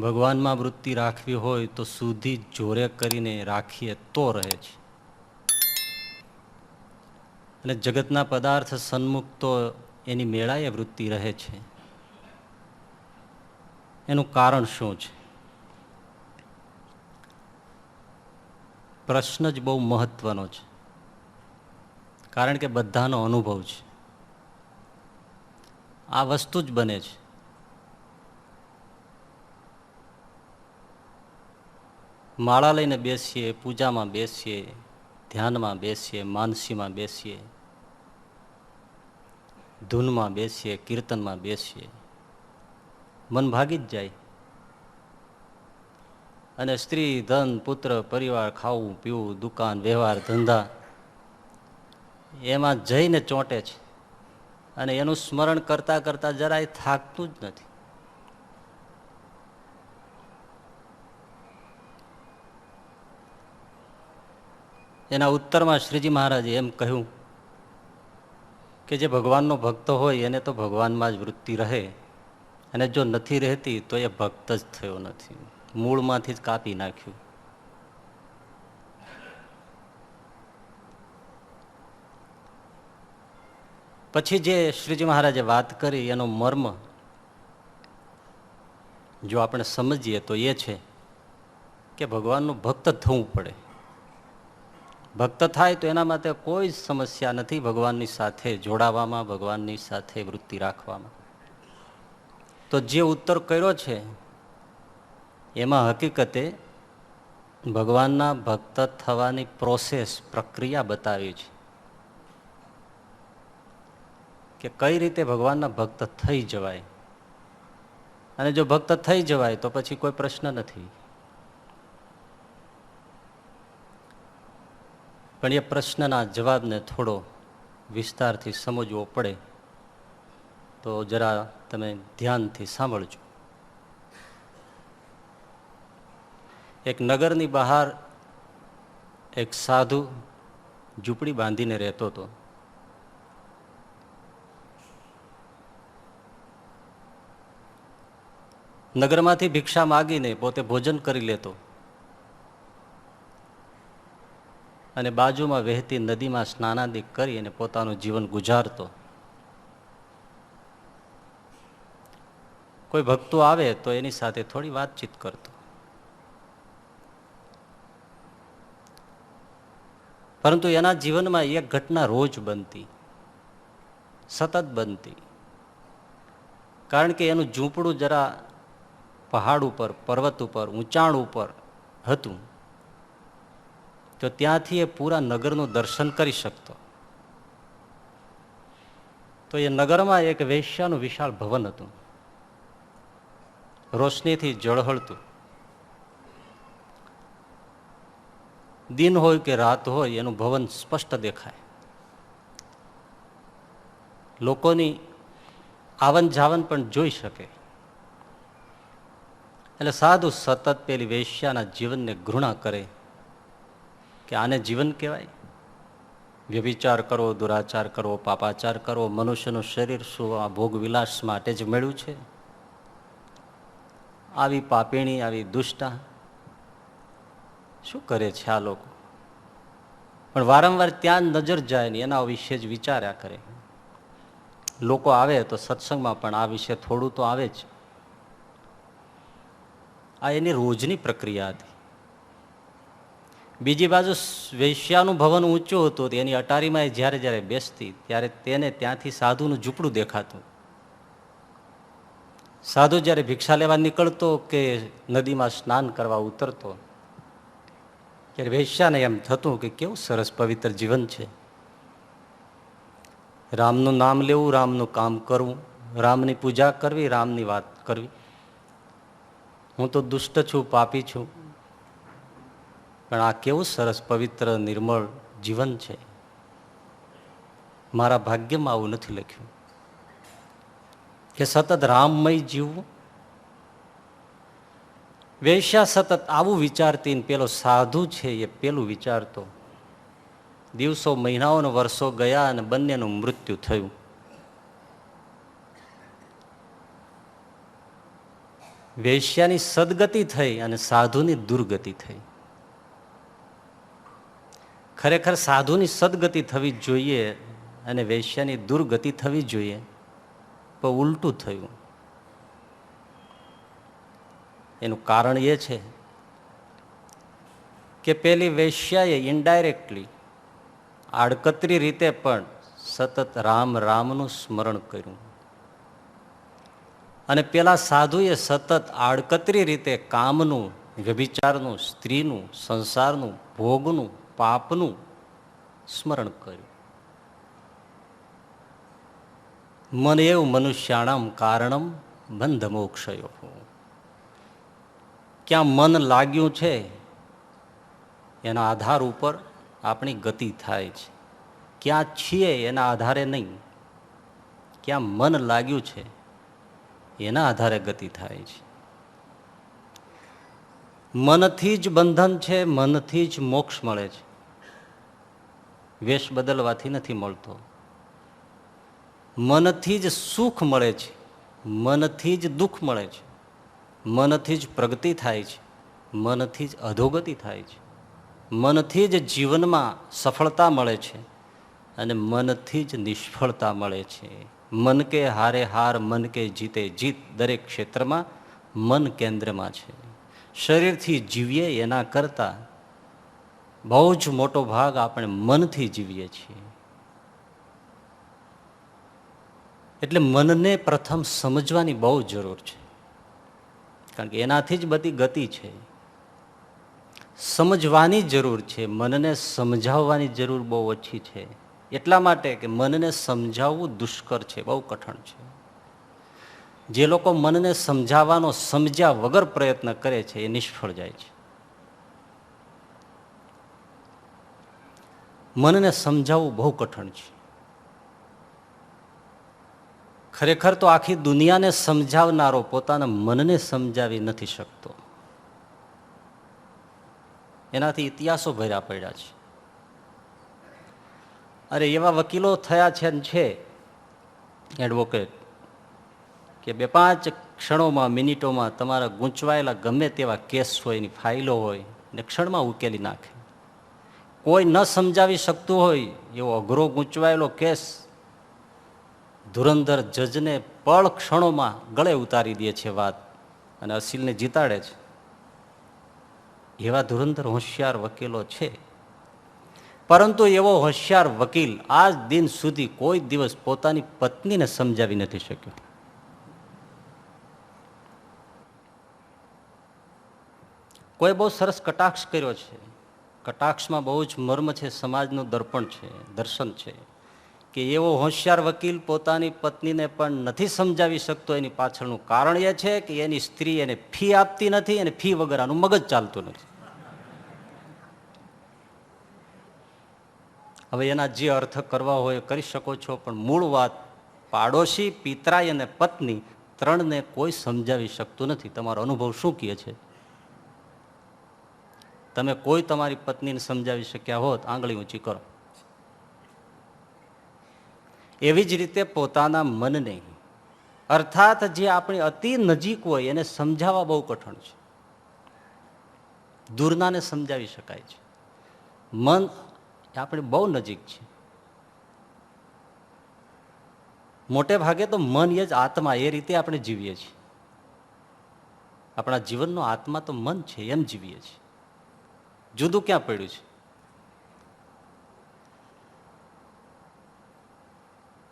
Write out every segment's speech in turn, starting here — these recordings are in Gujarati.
ભગવાનમાં વૃત્તિ રાખવી હોય તો સુધી જોરે કરીને રાખીએ તો રહે છે. અને જગતના પદાર્થ સન્મુખ તો એની મેળાએ વૃત્તિ રહે છે. એનું કારણ શું છે? પ્રશ્ન જ બહુ મહત્વનો છે. કારણ કે બધાનો અનુભવ છે. આ વસ્તુ જ બને છે. માળા લઈને બેસીએ, પૂજામાં બેસીએ, ધ્યાનમાં બેસીએ, માનસીમાં બેસીએ, ધૂનમાં બેસીએ, કીર્તનમાં બેસીએ, મન ભાગી જ જાય. અને સ્ત્રી, ધન, પુત્ર, પરિવાર, ખાવું પીવું, દુકાન, વ્યવહાર, ધંધા, એમાં જઈને ચોંટે છે. અને એનું સ્મરણ કરતા કરતા જરાય થાકતું જ નથી. એના ઉત્તરમાં શ્રીજી મહારાજે એમ કહ્યું કે જે ભગવાનનો ભક્ત હોય એને તો ભગવાનમાં જ વૃત્તિ રહે, અને જો નથી રહેતી તો એ ભક્ત જ થયો નથી, મૂળમાંથી જ કાપી નાખ્યું. પછી જે શ્રીજી મહારાજે વાત કરી એનો મર્મ જો આપણે સમજીએ તો એ છે કે ભગવાનનું ભક્ત થવું પડે. ભક્ત થાય તો એના માટે કોઈ સમસ્યા નથી ભગવાનની સાથે જોડાવામાં, ભગવાનની સાથે વૃત્તિ રાખવામાં. તો જે ઉત્તર કર્યો છે એમાં હકીકતે ભગવાનના ભક્ત થવાની પ્રોસેસ, પ્રક્રિયા બતાવી છે કે કઈ રીતે ભગવાનના ભક્ત થઈ જવાય. અને જો ભક્ત થઈ જવાય તો પછી કોઈ પ્રશ્ન નથી. પણ એ પ્રશ્નના જવાબને થોડો વિસ્તારથી સમજવો પડે, તો જરા તમે ધ્યાનથી સાંભળજો. એક નગરની બહાર એક સાધુ ઝૂંપડી બાંધીને રહેતો હતો. નગરમાંથી ભિક્ષા માગીને પોતે ભોજન કરી લેતો અને બાજુમાં વહેતી નદીમાં સ્નાનાદિ કરી અને પોતાનું જીવન ગુજારતો. કોઈ ભક્તો આવે તો એની સાથે થોડી વાતચીત કરતો. પરંતુ એના જીવનમાં એક ઘટના રોજ બનતી, સતત બનતી. કારણ કે એનું ઝૂંપડું જરા પહાડ ઉપર, પર્વત ઉપર, ઊંચાણ ઉપર હતું, તો ત્યાંથી એ પૂરા નગરનું દર્શન કરી શકતો. તો એ નગરમાં એક વેશ્યાનું વિશાળ ભવન હતું, રોશનીથી ઝળહળતું. દિન હોય કે રાત હોય એનું ભવન સ્પષ્ટ દેખાય. લોકોની આવન જાવન પણ જોઈ શકે. એટલે સાધુ સતત પેલી વેશ્યાના જીવનને ઘૃણા કરે કે આને જીવન કહેવાય? વ્યભિચાર કરવો, દુરાચાર કરવો, પાપાચાર કરવો, મનુષ્યનું શરીર શું આ ભોગ વિલાસ માટે જ મળ્યું છે? આવી પાપીણી, આવી દુષ્ટા શું કરે છે આ લોકો? પણ વારંવાર ત્યાં નજર જાય ને એના વિશે જ વિચાર્યા કરે. લોકો આવે તો સત્સંગમાં પણ આ વિશે થોડું તો આવે જ. આ એની રોજની પ્રક્રિયા હતી. બીજી બાજુ વેશ્યાનું ભવન ઊંચું હતું, એની અટારીમાં જ્યારે જ્યારે બેસતી ત્યારે તેને ત્યાંથી સાધુનું ઝૂંપડું દેખાતું. સાધુ જ્યારે ભિક્ષા લેવા નીકળતો કે નદીમાં સ્નાન કરવા ઉતરતો ત્યારે વેશ્યાને એમ થતું કે કેવું સરસ પવિત્ર જીવન છે. રામનું નામ લેવું, રામનું કામ કરવું, રામની પૂજા કરવી, રામની વાત કરવી. હું તો દુષ્ટ છું, પાપી છું, પણ આ કેવું સરસ પવિત્ર નિર્મળ જીવન છે. મારા ભાગ્યમાં આવું નથી લખ્યું કે સતત રામમય જીવવું. વેશ્યા સતત આવું વિચારતી, પેલો સાધુ છે એ પેલું વિચારતો. દિવસો, મહિનાઓ અને વર્ષો ગયા અને બંનેનું મૃત્યુ થયું. વેશ્યાની સદગતિ થઈ અને સાધુની દુર્ગતિ થઈ. ખરેખર સાધુની સદગતિ થવી જોઈએ અને વેશ્યાની દુર્ગતિ થવી જોઈએ, પણ ઉલટું થયું. એનું કારણ એ છે કે પેલી વેશ્યાએ ઇનડાયરેક્ટલી, આડકતરી રીતે પણ સતત રામ રામનું સ્મરણ કર્યું, અને પેલા સાધુએ સતત આડકતરી રીતે કામનું, વ્યભિચારનું, સ્ત્રીનું, સંસારનું, ભોગનું, પાપનું સ્મરણ કર્યું. મન એવું મનુષ્યાણામ કારણમ બંધ મોક્ષયો. ક્યાં મન લાગ્યું છે એના આધાર ઉપર આપણી ગતિ થાય છે. ક્યાં છીએ એના આધારે નહીં, ક્યાં મન લાગ્યું છે એના આધારે ગતિ થાય છે. મનથી જ બંધન છે, મનથી જ મોક્ષ મળે છે. વેશ બદલવાથી નથી મળતો. મનથી જ સુખ મળે છે, મનથી જ દુઃખ મળે છે, મનથી જ પ્રગતિ થાય છે, મનથી જ અધોગતિ થાય છે, મનથી જ જીવનમાં સફળતા મળે છે અને મનથી જ નિષ્ફળતા મળે છે. મન કે હારે હાર, મન કે જીતે જીત. દરેક ક્ષેત્રમાં મન કેન્દ્રમાં છે. શરીરથી જીવીએ એના કરતાં બહુ જ મોટો ભાગ આપણે મનથી જીવીએ છીએ. એટલે મનને પ્રથમ સમજવાની બહુ જરૂર છે, કારણ કે એનાથી જ બધી ગતિ છે. સમજવાની જરૂર છે, મનને સમજાવવાની જરૂર બહુ ઓછી છે. એટલા માટે કે મનને સમજાવવું દુષ્કર છે, બહુ કઠણ છે. જે લોકો મનને સમજાવવાનો સમજ્યા વગર પ્રયત્ન કરે છે એ નિષ્ફળ જાય છે. મનને સમજાવવું બહુ કઠણ છે. ખરેખર તો આખી દુનિયાને સમજાવનારો પોતાના મનને સમજાવી નથી શકતો. એનાથી ઇતિહાસો ભર્યા પડ્યા છે. અરે એવા વકીલો થયા છે એડવોકેટ, કે 2-5 ક્ષણોમાં, મિનિટોમાં તમારા ગૂંચવાયેલા ગમે તેવા કેસ હોય, એની ફાઇલો હોય ને ક્ષણમાં ઉકેલી નાખે. કોઈ ન સમજાવી શકતું હોય એવો અઘરો ગૂંચવાયેલો કેસ ધુરંધર જજને પળ ક્ષણોમાં ગળે ઉતારી દે છે વાત, અને અસીલને જીતાડે છે. એવા ધુરંધર હોશિયાર વકીલો છે. પરંતુ એવો હોશિયાર વકીલ આજ દિન સુધી કોઈ દિવસ પોતાની પત્નીને સમજાવી નથી શક્યો. કોઈ બહુ સરસ કટાક્ષ કર્યો છે. કટાક્ષમાં બહુ જ મર્મ છે, સમાજનું દર્પણ છે, દર્શન છે, કે એવો હોશિયાર વકીલ પોતાની પત્નીને પણ નથી સમજાવી શકતો. એની પાછળનું કારણ એ છે કે એની સ્ત્રી એને ફી આપતી નથી, અને ફી વગર આનું મગજ ચાલતું નથી. હવે એના જે અર્થ કરવા હોય કરી શકો છો, પણ મૂળ વાત પાડોશી, પિતરાઈ અને પત્ની ત્રણને કોઈ સમજાવી શકતું નથી. તમારો અનુભવ શું કહે છે? તમે કોઈ તમારી પત્નીને સમજાવી શક્યા હોત, આંગળી ઊંચી કરો. એવી જ રીતે પોતાના મનને, અર્થાત જે આપણી અતિ નજીક હોય એને સમજાવવા બહુ કઠણ છે. દૂરનાને સમજાવી શકાય છે. મન આપણે બહુ નજીક છે. મોટે ભાગે તો મન એ જ આત્મા, એ રીતે આપણે જીવીએ છીએ. આપણા જીવનનો આત્મા તો મન છે, એમ જીવીએ છીએ. જુદું ક્યાં પડ્યું છે?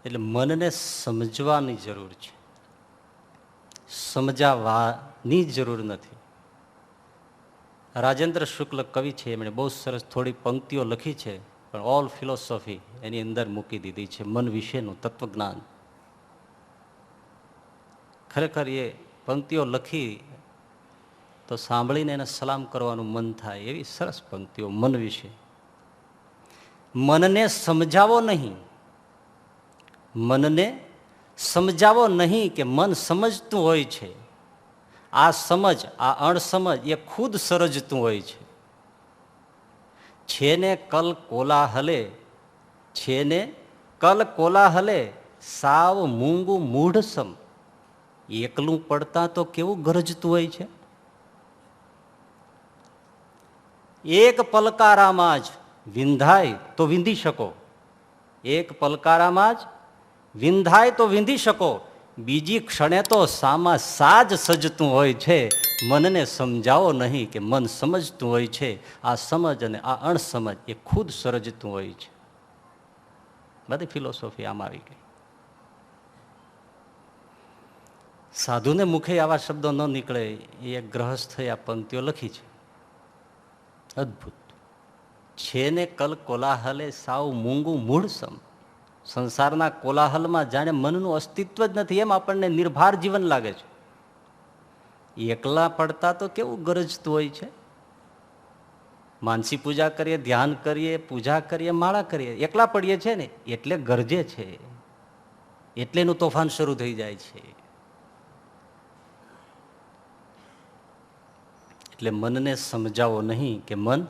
એટલે મનને સમજવાની જરૂર છે, સમજાવવાની જરૂર નથી. રાજેન્દ્ર શુક્લ કવિ છે, એમણે બહુ સરસ થોડી પંક્તિઓ લખી છે, પણ ઓલ ફિલોસોફી એની અંદર મૂકી દીધી છે, મન વિશેનું તત્વજ્ઞાન. ખરેખર એ પંક્તિઓ લખી તો સાંભળીને એને સલામ કરવાનું મન થાય, એવી સરસ પંક્તિઓ મન વિશે. મનને સમજાવો નહીં, મનને સમજાવો નહીં કે મન સમજતું હોય છે. આ સમજ, આ અણસમજ એ ખુદ સર્જતું હોય છે. છેને કલ કોલાહલે, છેને કલ કોલાહલે સાવ મૂંગું મૂઢ સમ. એકલું પડતા તો કેવું ગરજતું હોય છે. એક પલકારામાં જ વિંધાય તો વિંધી શકો, એક પલકારામાં જ વિંધાય તો વિંધી શકો, બીજી ક્ષણે તો સામા સાજ સજતું હોય છે. મનને સમજાવો નહીં કે મન સમજતું હોય છે. આ સમજ અને આ અણસમજ એ ખુદ સર્જતું હોય છે. બધી ફિલોસોફી આમ આવી ગઈ. સાધુને મુખે આવા શબ્દો ન નીકળે એ એક ગ્રહસ્થે આ પંક્તિઓ લખી છે. અદભુત છે ને કલ કોલાહલે સાવ મૂંગું મૂળ સમ. સંસારના કોલાહલમાં જાણે મનનું અસ્તિત્વ જ નથી એમ આપણને નિર્ભાર જીવન લાગે છે. એકલા પડતા તો કેવું ગરજતું હોય છે. માનસી પૂજા કરીએ, ધ્યાન કરીએ, પૂજા કરીએ, માળા કરીએ, એકલા પડીએ છે ને એટલે ગરજે છે, એટલે એનું તોફાન શરૂ થઈ જાય છે. એટલે મનને સમજાવો નહીં કે મન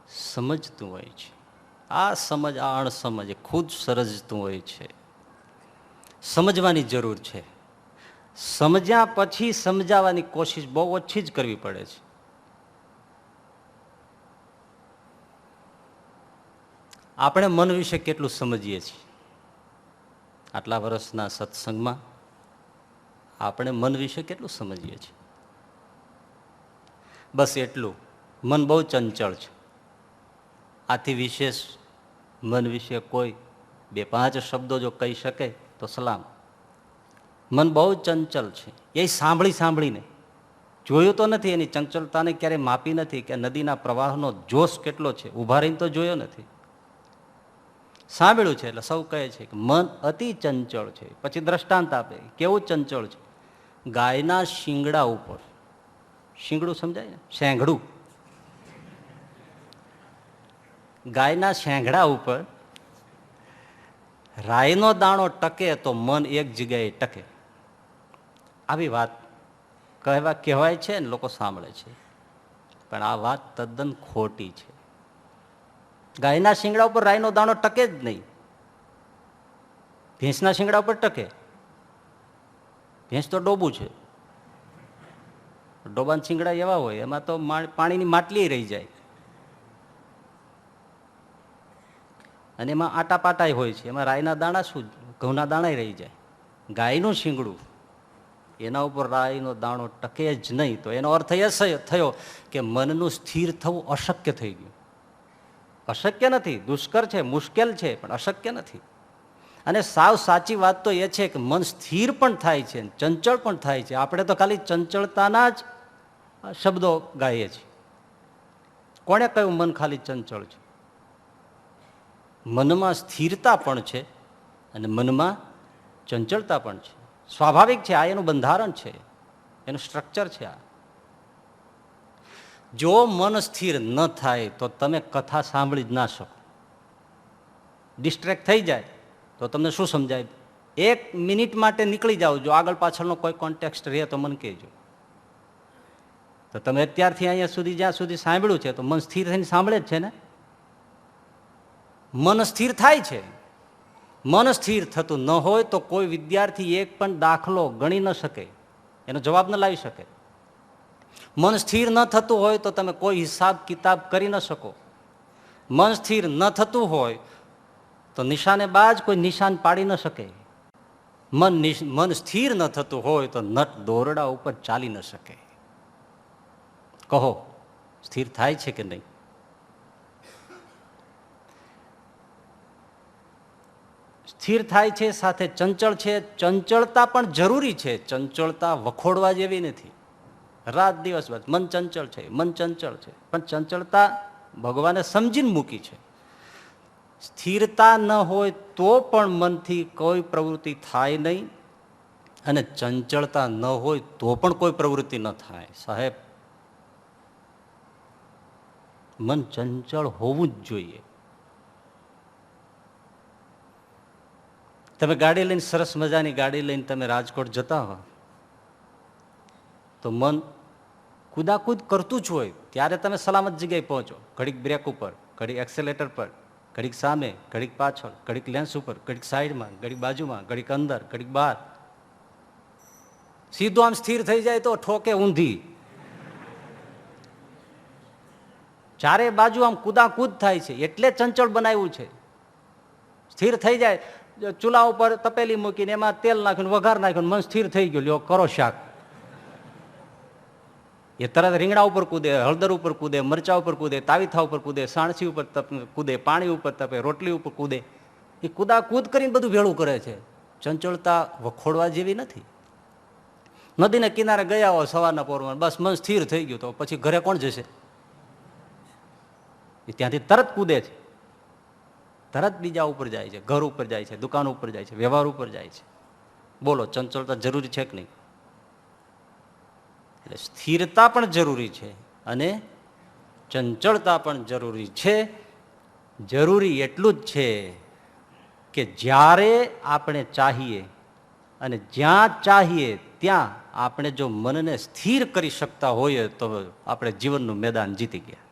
સમજતું હોય છે. આ સમજ આ અણસમજ એ ખુદ સર્જતું હોય છે. સમજવાની જરૂર છે. સમજ્યા પછી સમજાવવાની કોશિશ બહુ ઓછી જ કરવી પડે છે. આપણે મન વિશે કેટલું સમજીએ છીએ? આટલા વર્ષના સત્સંગમાં આપણે મન વિશે કેટલું સમજીએ છીએ? બસ એટલું, મન બહુ ચંચળ છે. આથી વિશેષ મન વિશે કોઈ 2-5 શબ્દો જો કહી શકે તો સલામ. મન બહુ ચંચળ છે. એ સાંભળીને જોયું તો નથી, એની ચંચળતાને ક્યારેય માપી નથી કે નદીના પ્રવાહનો જોશ કેટલો છે, ઉભા રહીને તો જોયો નથી, સાંભળ્યું છે. એટલે સૌ કહે છે કે મન અતિ ચંચળ છે. પછી દ્રષ્ટાંત આપે કેવું ચંચળ છે. ગાયના શિંગડા ઉપર, શિંગડું સમજાય ને, શેંગડું, ગાયના શેંગડા ઉપર રાઈનો દાણો ટકે તો મન એક જગ્યાએ ટકે. આવી વાત કહેવાય છે ને લોકો સાંભળે છે, પણ આ વાત તદ્દન ખોટી છે. ગાયના શિંગડા ઉપર રાઈનો દાણો ટકે જ નહીં. ભેંસના શિંગડા ઉપર ટકે. ભેંસ તો ડોબું છે, ડોબાના શિંગડા એવા હોય એમાં તો પાણીની માટલી રહી જાય, અને એમાં આટા પાટાય હોય છે, એમાં રાઈના દાણા શું, ઘઉંના દાણા રહી જાય. ગાયનું શિંગડું એના ઉપર રાઈનો દાણો ટકે જ નહીં, તો એનો અર્થ એ થયો કે મનનું સ્થિર થવું અશક્ય થઈ ગયું. અશક્ય નથી, દુષ્કર છે, મુશ્કેલ છે, પણ અશક્ય નથી. અને સાવ સાચી વાત તો એ છે કે મન સ્થિર પણ થાય છે, ચંચળ પણ થાય છે. આપણે તો ખાલી ચંચળતાના જ શબ્દો ગાઈએ છીએ. કોણે કહ્યું મન ખાલી ચંચળ છે? મનમાં સ્થિરતા પણ છે અને મનમાં ચંચળતા પણ છે. સ્વાભાવિક છે, આ એનું બંધારણ છે, એનું સ્ટ્રક્ચર છે. આ જો મન સ્થિર ન થાય તો તમે કથા સાંભળી જ ના શકો. ડિસ્ટ્રેક્ટ થઈ જાય તો તમને શું સમજાય? 1 મિનિટ માટે નીકળી જાઓ, જો આગળ પાછળનો કોઈ કોન્ટેક્સ્ટ રહે તો મને કહેજો. તો તમે અત્યારથી અહીંયા સુધી જ્યાં સુધી સાંભળ્યું છે તો મન સ્થિર થઈને સાંભળે જ છે ને. મન સ્થિર થાય છે. મન સ્થિર થતું ન હોય તો કોઈ વિદ્યાર્થી એક પણ દાખલો ગણી ન શકે, એનો જવાબ ન લાવી શકે. મન સ્થિર ન થતું હોય તો તમે કોઈ હિસાબ કિતાબ કરી ન શકો. મન સ્થિર ન થતું હોય તો નિશાનેબાજ કોઈ નિશાન પાડી ન શકે. મન સ્થિર ન થતું હોય તો નટ દોરડા ઉપર ચાલી ન શકે. કહો, સ્થિર થાય છે કે નહીં? સ્થિર થાય છે, સાથે ચંચળ છે. ચંચળતા પણ જરૂરી છે. ચંચળતા વખોડવા જેવી નથી. રાત દિવસ બસ મન ચંચળ છે, મન ચંચળ છે, પણ ચંચળતા ભગવાને સમજીને મૂકી છે. સ્થિરતા ન હોય તો પણ મનથી કોઈ પ્રવૃત્તિ થાય નહીં, અને ચંચળતા ન હોય તો પણ કોઈ પ્રવૃત્તિ ન થાય. સાહેબ, મન ચંચળ હોવું જ જોઈએ. તમે ગાડી લઈને, સરસ મજાની ગાડી લઈને તમે રાજકોટ જતા હો તો મન કુદાકુદ કરતું જ હોય. ત્યારે તમે સલામત જગ્યાએ પહોંચો. ઘડીક બ્રેક ઉપર, ઘડીક એક્સેલેટર પર, ઘડીક સામે, ઘડીક પાછળ, ઘડીક લેન્સ ઉપર, ઘડીક સાઈડમાં, ઘડીક બાજુમાં, ઘડીક અંદર, ઘડીક બહાર. સીધું આમ સ્થિર થઈ જાય તો ઠોકે ઊંધી. ચારે બાજુ આમ કૂદાકૂદ થાય છે એટલે ચંચળ બનાવ્યું છે. સ્થિર થઈ જાય, ચૂલા ઉપર તપેલી મૂકીને એમાં તેલ નાખ્યું, વઘાર નાખ્યું, મન સ્થિર થઈ ગયું, લ્યો કરો શાક. એ તરત રીંગણા ઉપર કૂદે, હળદર ઉપર કૂદે, મરચા ઉપર કૂદે, તાવીથા ઉપર કૂદે, સાણસી ઉપર કૂદે, પાણી ઉપર તપે, રોટલી ઉપર કૂદે. એ કૂદાકૂદ કરીને બધું ભેળું કરે છે. ચંચળતા વખોડવા જેવી નથી. નદીને કિનારે ગયા હોય સવારના પોરમાં, બસ મન સ્થિર થઈ ગયું, તો પછી ઘરે કોણ જશે? એ ત્યાંથી તરત કૂદે છે, તરત બીજા ઉપર જાય છે, ઘર ઉપર જાય છે, દુકાન ઉપર જાય છે, વ્યવહાર ઉપર જાય છે. બોલો, ચંચળતા જરૂરી છે કે નહીં? એટલે સ્થિરતા પણ જરૂરી છે અને ચંચળતા પણ જરૂરી છે. જરૂરી એટલું જ છે કે જ્યારે આપણે ચાહીએ અને જ્યાં ચાહીએ ત્યાં આપણે જો મનને સ્થિર કરી શકતા હોઈએ તો આપણે જીવનનું મેદાન જીતી ગયા.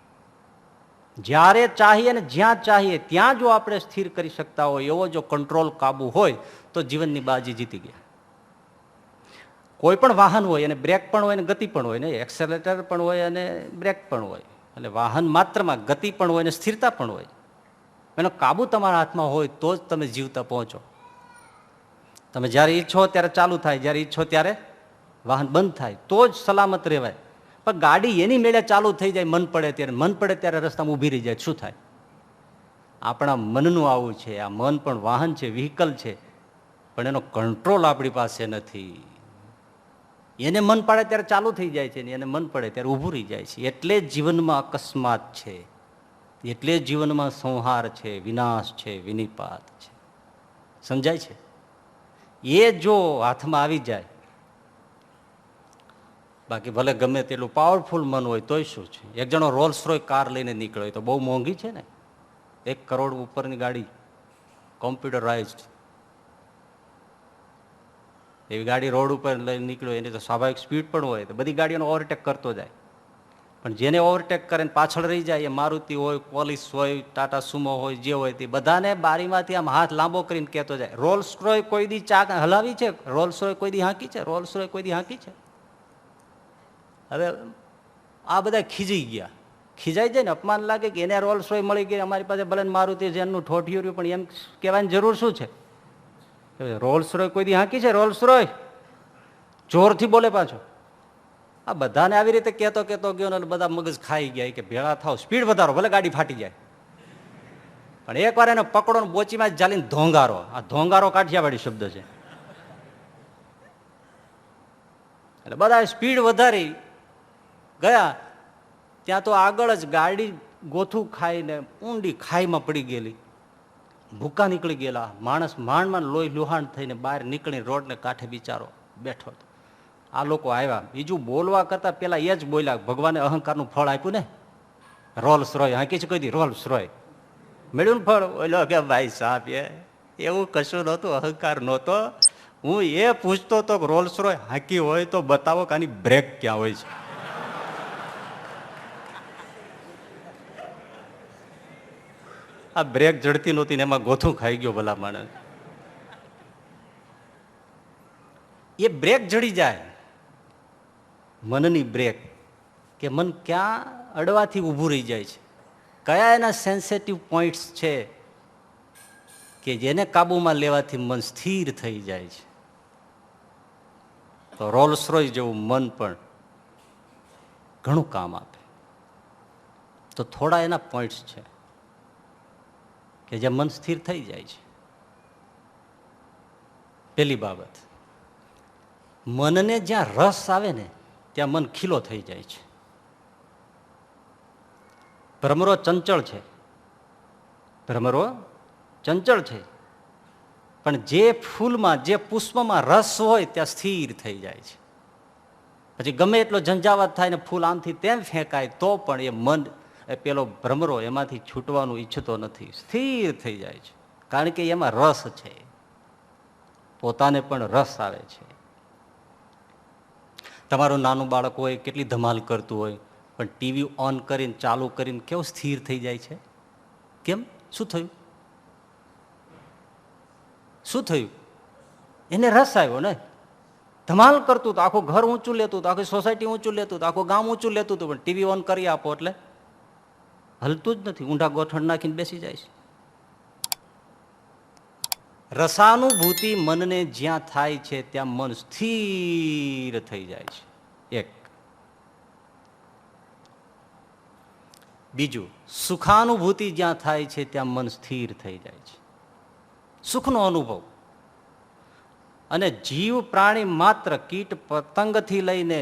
જ્યારે ચાહીએ અને જ્યાં ચાહીએ ત્યાં જો આપણે સ્થિર કરી શકતા હોય એવો જો કંટ્રોલ કાબુ હોય તો જીવનની બાજી જીતી ગયા. કોઈ પણ વાહન હોય અને બ્રેક પણ હોય અને ગતિ પણ હોય ને, એક્સેલેટર પણ હોય અને બ્રેક પણ હોય. એટલે વાહન માત્રમાં ગતિ પણ હોય અને સ્થિરતા પણ હોય. એનો કાબુ તમારા હાથમાં હોય તો જ તમે જીવતા પહોંચો. તમે જ્યારે ઈચ્છો ત્યારે ચાલુ થાય, જ્યારે ઈચ્છો ત્યારે વાહન બંધ થાય, તો જ સલામત રહેવાય. પણ ગાડી એની મેળે ચાલુ થઈ જાય મન પડે ત્યારે, મન પડે ત્યારે રસ્તામાં ઊભી રહી જાય, શું થાય? આપણા મનનું આવું છે. આ મન પણ વાહન છે, વ્હીકલ છે, પણ એનો કંટ્રોલ આપણી પાસે નથી. એને મન પડે ત્યારે ચાલુ થઈ જાય છે ને એને મન પડે ત્યારે ઊભું રહી જાય છે. એટલે જ જીવનમાં અકસ્માત છે, એટલે જ જીવનમાં સંહાર છે, વિનાશ છે, વિનિપાત છે. સમજાય છે? એ જો હાથમાં આવી જાય, બાકી ભલે ગમે તેટલું પાવરફુલ મન હોય તોય શું છે? એક જણો રોલ્સ રોય કાર લઈને નીકળ્યો તો બહુ મોંઘી છે ને, 1 કરોડ ઉપરની ગાડી, કોમ્પ્યુટરાઇઝડ એવી ગાડી રોડ ઉપર લઈને નીકળ્યો. એની તો સ્વાભાવિક સ્પીડ પણ હોય તો બધી ગાડીઓનો ઓવરટેક કરતો જાય. પણ જેને ઓવરટેક કરે પાછળ રહી જાય એ મારુતિ હોય, પોલીસ હોય, ટાટા સુમો હોય, જે હોય તે બધાને બારીમાંથી આમ હાથ લાંબો કરીને કહેતો જાય. રોલ્સ રોય કોઈ દી ચા હલાવી છે? રોલ્સ રોય કોઈ દી હાંકી છે? રોલ્સ રોય કોઈ દી હાંકી છે? હવે આ બધા ખીજાઈ ગયા. ખીજાઈ જાય ને, અપમાન લાગે કે એને રોલ્સ રોય મળી ગઈ, અમારી પાસે ભલે મારુતિ જેનું ઠોઠિયું રહ્યું, પણ એમ કહેવાની જરૂર શું છે? રોલ્સ રોય કોઈ દી હાંકી છે? રોલ્સ રોય જોરથી બોલે પાછો. આ બધાને આવી રીતે કહેતો કહેતો ગયો ને બધા મગજ ખાઈ ગયા કે ભેળા થાવ, સ્પીડ વધારો, ભલે ગાડી ફાટી જાય. પણ એકવાર એને પકડો ને બોચીમાં ચાલીને ધોંગારો. આ ધોંગારો કાઠિયાવાડી શબ્દ છે. એટલે બધા સ્પીડ વધારી ગયા. ત્યાં તો આગળ જ ગાડી ગોથું ખાઈને ઊંડી ખાઈમાં પડી ગયેલી, ભૂકા નીકળી ગયેલા. માણસ માંડ લોહી લુહાણ થઈને બહાર નીકળી રોડને કાંઠે બિચારો બેઠો હતો. આ લોકો આવ્યા, બીજું બોલવા કરતા પેલા એ જ બોલ્યા, ભગવાને અહંકારનું ફળ આપ્યું ને, રોલ્સ રોય હાંકી છે કોઈ દી? રોલ્સ રોય મળ્યું ને ફળ? ઓલો કે ભાઈ સાહેબ એવું કશું નહોતું, અહંકાર નહોતો. હું એ પૂછતો હતો કે રોલ્સ રોય હાંકી હોય તો બતાવો કે આની બ્રેક ક્યાં હોય છે. આ બ્રેક જડતી નહોતી ને એમાં ગોથું ખાઈ ગયો ભલા માણસ. એ બ્રેક જડી જાય, મનની બ્રેક, કે મન ક્યાં અડવાથી ઊભું રહી જાય છે, કયા એના સેન્સિટિવ પોઈન્ટ્સ છે કે જેને કાબુમાં લેવાથી મન સ્થિર થઈ જાય છે. તો રોલ્સ રોય જેવું મન પણ ઘણું કામ આપે. તો થોડા એના પોઈન્ટ્સ છે કે જે મન સ્થિર થઈ જાય છે. પહેલી બાબત, મનને જ્યાં રસ આવે ને ત્યાં મન ખીલો થઈ જાય છે. ભ્રમરો ચંચળ છે, ભ્રમરો ચંચળ છે, પણ જે ફૂલમાં, જે પુષ્પમાં રસ હોય ત્યાં સ્થિર થઈ જાય છે. પછી ગમે એટલો ઝંઝાવાત થાય ને ફૂલ આમથી તેમ ફેંકાય તો પણ એ મન, એ પેલો ભ્રમરો એમાંથી છૂટવાનું ઈચ્છતો નથી, સ્થિર થઈ જાય છે. કારણ કે એમાં રસ છે, પોતાને પણ રસ આવે છે. તમારું નાનું બાળક હોય, કેટલી ધમાલ કરતું હોય, પણ ટીવી ઓન કરીને ચાલુ કરીને કેવું સ્થિર થઈ જાય છે? કેમ? શું થયું? શું થયું? એને રસ આવ્યો ને, ધમાલ કરતું હતું, આખું ઘર ઊંચું લેતું હતું, આખી સોસાયટી ઊંચું લેતું હતું, આખું ગામ ઊંચું લેતું હતું, પણ ટીવી ઓન કરી આપો એટલે હલતું જ નથી, ઊંડા ગોઠણ નાખીને બેસી જાય છે. રસાનુભૂતિ મનને જ્યાં થાય છે ત્યાં મન સ્થિર થઈ જાય છે. એક. બીજું, સુખાનુભૂતિ જ્યાં થાય છે ત્યાં મન સ્થિર થઈ જાય છે, સુખનો અનુભવ. અને જીવ પ્રાણી માત્ર કીટ પતંગથી લઈને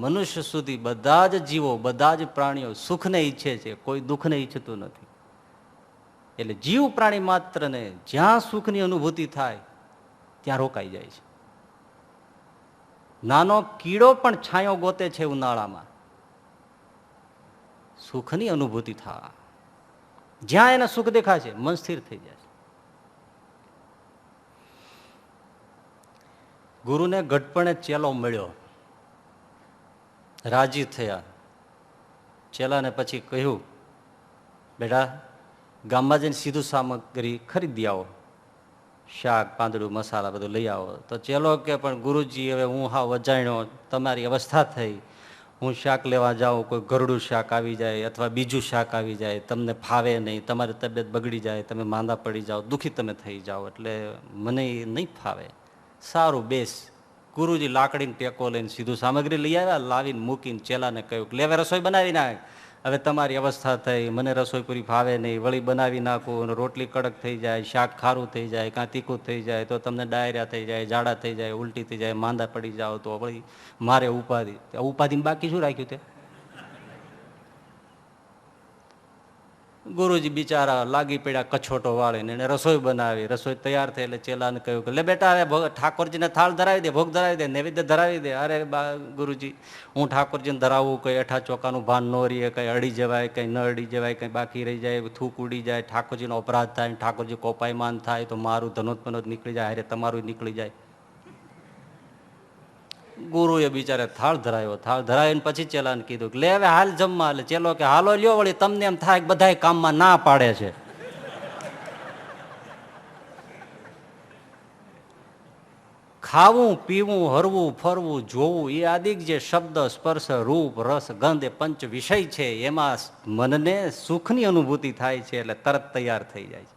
મનુષ્ય સુધી બધા જ જીવો, બધા જ પ્રાણીઓ સુખને ઈચ્છે છે, કોઈ દુઃખને ઈચ્છતું નથી. એટલે જીવ પ્રાણી માત્રને જ્યાં સુખની અનુભૂતિ થાય ત્યાં રોકાઈ જાય છે. નાનો કીડો પણ છાંયો ગોતે છે ઉનાળામાં, સુખની અનુભૂતિ થાય. જ્યાં એને સુખ દેખાય છે મન સ્થિર થઈ જાય છે. ગુરુને ઘટપણે ચેલો મળ્યો, રાજી થયા. ચેલાને પછી કહ્યું, બેટા ગામમાં જઈને સીધું સામગ્રી ખરીદી આવો, શાક પાંદડું મસાલા બધું લઈ આવો. તો ચેલો કે પણ ગુરુજી હવે હું હાવ અજાણ્યો, તમારી અવસ્થા થઈ, હું શાક લેવા જાઉં, કોઈ ગરડું શાક આવી જાય અથવા બીજું શાક આવી જાય, તમને ફાવે નહીં, તમારી તબિયત બગડી જાય, તમે માંદા પડી જાઓ, દુઃખી તમે થઈ જાઓ, એટલે મને નહીં ફાવે. સારું બેસ. ગુરુજી લાકડીને ટેકો લઈને સીધું સામગ્રી લઈ આવ્યા, લાવીને મૂકીને ચેલાને કહ્યું કે લેવે રસોઈ બનાવી નાખ, હવે તમારી અવસ્થા થઈ, મને રસોઈ પૂરી ફાવે નહીં, વળી બનાવી નાખું, રોટલી કડક થઈ જાય, શાક ખારું થઈ જાય, કાં તીખું થઈ જાય તો તમને ડાયરિયા થઈ જાય, ઝાડા થઈ જાય, ઉલટી થઈ જાય, માંદા પડી જાઓ તો વળી મારે ઉપાધિ. ઉપાધિને બાકી શું રાખ્યું તે? ગુરુજી બિચારા લાગી પડ્યા કછોટો વાળીને, એને રસોઈ બનાવી. રસોઈ તૈયાર થઈ એટલે ચેલાને કહ્યું કે લે બેટા હવે ઠાકોરજીને થાળ ધરાવી દે, ભોગ ધરાવી દે, નૈવેદ્ય ધરાવી દે. અરે ગુરુજી હું ઠાકોરજીને ધરાવું, કંઈ એઠા ચોખાનું ભાન ન રહીએ, કંઈ અડી જવાય, કંઈ ન અડી જવાય, કંઈ બાકી રહી જાય, થૂક ઉડી જાય, ઠાકોરજીનો અપરાધ થાય, ઠાકોરજી કોપાયમાન થાય તો મારું ધનોત નીકળી જાય, અરે તમારું નીકળી જાય. ગુરુએ બિચારે થાળ ધરાવ્યો. થાળ ધરાવીને પછી ચેલાને કીધું કે લે હવે હાલ જમવા. એટલે ચેલો કે હાલો લ્યો, વળી તમને એમ થાય કે બધા કામમાં ના પાડે છે. ખાવું પીવું હરવું ફરવું જોવું એ આદિક જે શબ્દ સ્પર્શ રૂપ રસ ગંધ એ પંચ વિષય છે, એમાં મનને સુખની અનુભૂતિ થાય છે એટલે તરત તૈયાર થઈ જાય છે.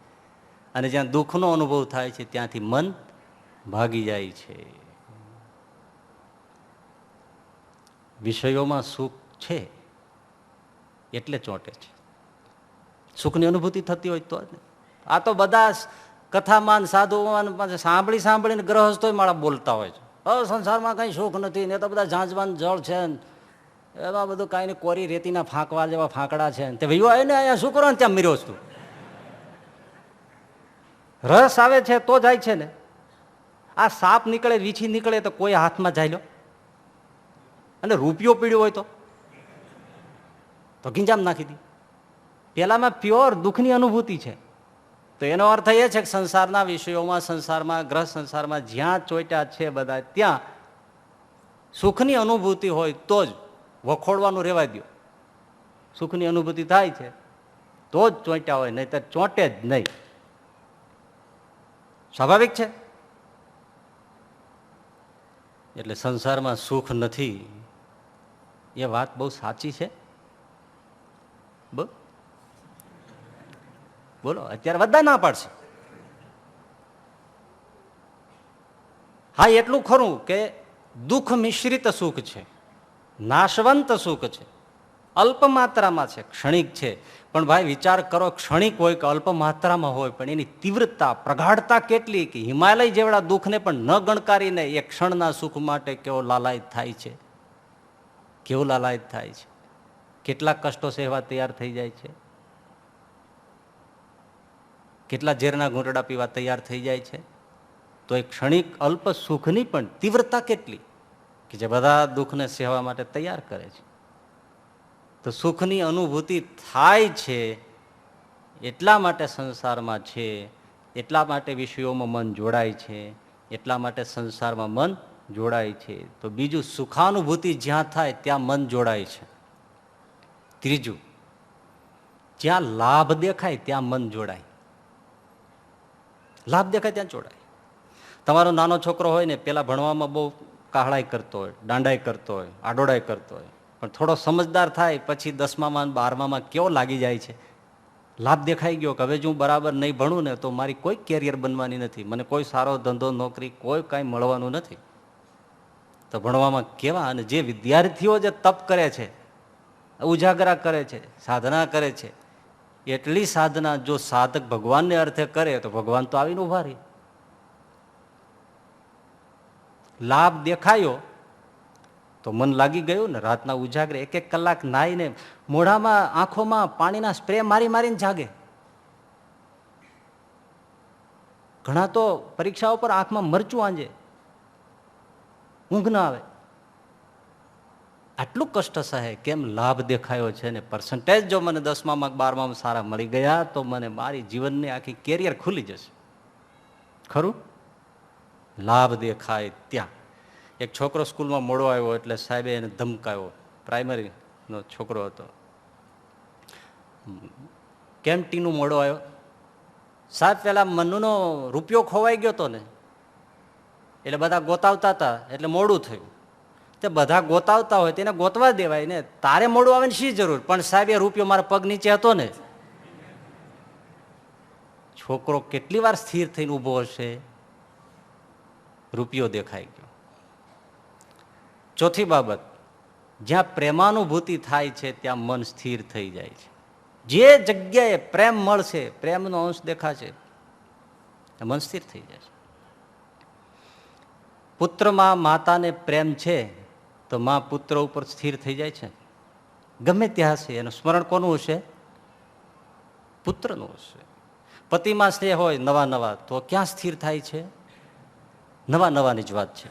અને જ્યાં દુઃખનો અનુભવ થાય છે ત્યાંથી મન ભાગી જાય છે. વિષયોમાં સુખ છે એટલે ચોંટે છે, સુખની અનુભૂતિ થતી હોય તો. આ તો બધા કથામાન સાધુમાન સાંભળીને ગ્રહસ્થોય મારા બોલતા હોય છે, સંસારમાં કઈ સુખ નથી ને, તો બધા ઝાંઝવાન જળ છે, એમાં બધું કાંઈ ને કોરી રેતીના ફાંકવા જેવા ફાંકડા છે. તે ભાઈઓ આવે ને અહીંયા શું કરો ને ત્યાં મર્યો તું. રસ આવે છે તો જાય છે ને. આ સાપ નીકળે વીછી નીકળે તો કોઈ હાથમાં જાય લો, અને રૂપિયો પીડ્યો હોય તો ગીંજામ નાખી દી. પેલામાં પ્યોર દુઃખની અનુભૂતિ છે. તો એનો અર્થ એ છે કે સંસારના વિષયોમાં, સંસારમાં, ગ્રહ સંસારમાં જ્યાં ચોટ્યા છે બધા, ત્યાં સુખની અનુભૂતિ હોય તો જ વખોડવાનું રહેવા દો. સુખની અનુભૂતિ થાય છે તો જ ચોંટ્યા હોય, નહીં તો ચોંટે જ નહીં. સ્વાભાવિક છે. એટલે સંસારમાં સુખ નથી એ વાત બહુ સાચી છે. બોલો અત્યારે બધા ના પાડશે. હા એટલું ખરું કે દુઃખ મિશ્રિત સુખ છે, નાશવંત સુખ છે, અલ્પ માત્રામાં છે, ક્ષણિક છે. પણ ભાઈ વિચાર કરો, ક્ષણિક હોય કે અલ્પ માત્રામાં હોય, પણ એની તીવ્રતા પ્રગાઢતા કેટલી કે હિમાલય જેવડા દુઃખને પણ ન ગણકારીને એક ક્ષણના સુખ માટે કેવો લાલાયત થાય છે, કેવું લાલાયત થાય છે, કેટલા કષ્ટો સહેવા તૈયાર થઈ જાય છે, કેટલા ઝેરના ઘૂંટડા પીવા તૈયાર થઈ જાય છે. તો એક ક્ષણિક અલ્પ સુખની પણ તીવ્રતા કેટલી કે જે બધા દુઃખને સહેવા માટે તૈયાર કરે છે. તો સુખની અનુભૂતિ થાય છે એટલા માટે સંસારમાં છે, એટલા માટે વિષયોમાં મન જોડાય છે, એટલા માટે સંસારમાં મન જોડાય છે. તો બીજું, સુખાનુભૂતિ જ્યાં થાય ત્યાં મન જોડાય છે. ત્રીજું, જ્યાં લાભ દેખાય ત્યાં મન જોડાય. લાભ દેખાય ત્યાં જોડાય. તમારો નાનો છોકરો હોય ને, પેલા ભણવામાં બહુ કાહળાઈ કરતો હોય, દાંડાઈ કરતો હોય, આડોડાઈ કરતો હોય, પણ થોડો સમજદાર થાય પછી 10માં 12માં કેવો લાગી જાય છે. લાભ દેખાઈ ગયો કે હવે જો હું બરાબર નહીં ભણું ને તો મારી કોઈ કેરિયર બનવાની નથી, મને કોઈ સારો ધંધો નોકરી કોઈ કાંઈ મળવાનું નથી. તો ભણવામાં કેવા, અને જે વિદ્યાર્થીઓ જે તપ કરે છે, ઉજાગરા કરે છે, સાધના કરે છે, એટલી સાધના જો સાધક ભગવાનને અર્થે કરે તો ભગવાન તો આવીને ઉભા રહે. લાભ દેખાયો તો મન લાગી ગયું ને. રાતના ઉજાગરે 1-1 કલાક નાહીને મોઢામાં આંખોમાં પાણીના સ્પ્રે મારી મારીને જાગે. ઘણા તો પરીક્ષાઓ પર આંખમાં મરચું આંજે, ઊંઘ ના આવે. આટલું કષ્ટ સહે કેમ? લાભ દેખાયો છે ને. પર્સન્ટેજ જો મને 10માં 12માં સારા મળી ગયા તો મને મારી જીવનની આખી કેરિયર ખુલી જશે. ખરું? લાભ દેખાય ત્યાં. એક છોકરો સ્કૂલમાં મોડો આવ્યો એટલે સાહેબે એને ધમકાયો. પ્રાઇમરીનો છોકરો હતો. કેમ ટીનું મોડો આવ્યો? સાહેબ પેલા મનુનો રૂપિયો ખોવાઈ ગયો હતો ને, એટલે બધા ગોતાવતા હતા એટલે મોડું થયું. તે બધા ગોતાવતા હોય તેને ગોતવા દેવાય ને, તારે મોડું આવે ને શી જરૂર? પણ સાહેબ એ રૂપિયો મારા પગ નીચે હતો ને. છોકરો કેટલી વાર સ્થિર થઈને ઊભો હશે? રૂપિયો દેખાઈ ગયો. ચોથી બાબત, જ્યાં પ્રેમાનુભૂતિ થાય છે ત્યાં મન સ્થિર થઈ જાય છે. જે જગ્યાએ પ્રેમ મળશે, પ્રેમનો અંશ દેખાશે, મન સ્થિર થઈ જાય છે. પુત્રમાં માતાને પ્રેમ છે તો મા પુત્ર ઉપર સ્થિર થઈ જાય છે. ગમે ત્યાં હશે એનું સ્મરણ કોનું હશે? પુત્રનું હશે. પતિમાં સ્નેહ હોય નવા નવા તો ક્યાં સ્થિર થાય છે? નવા નવાની જ વાત છે.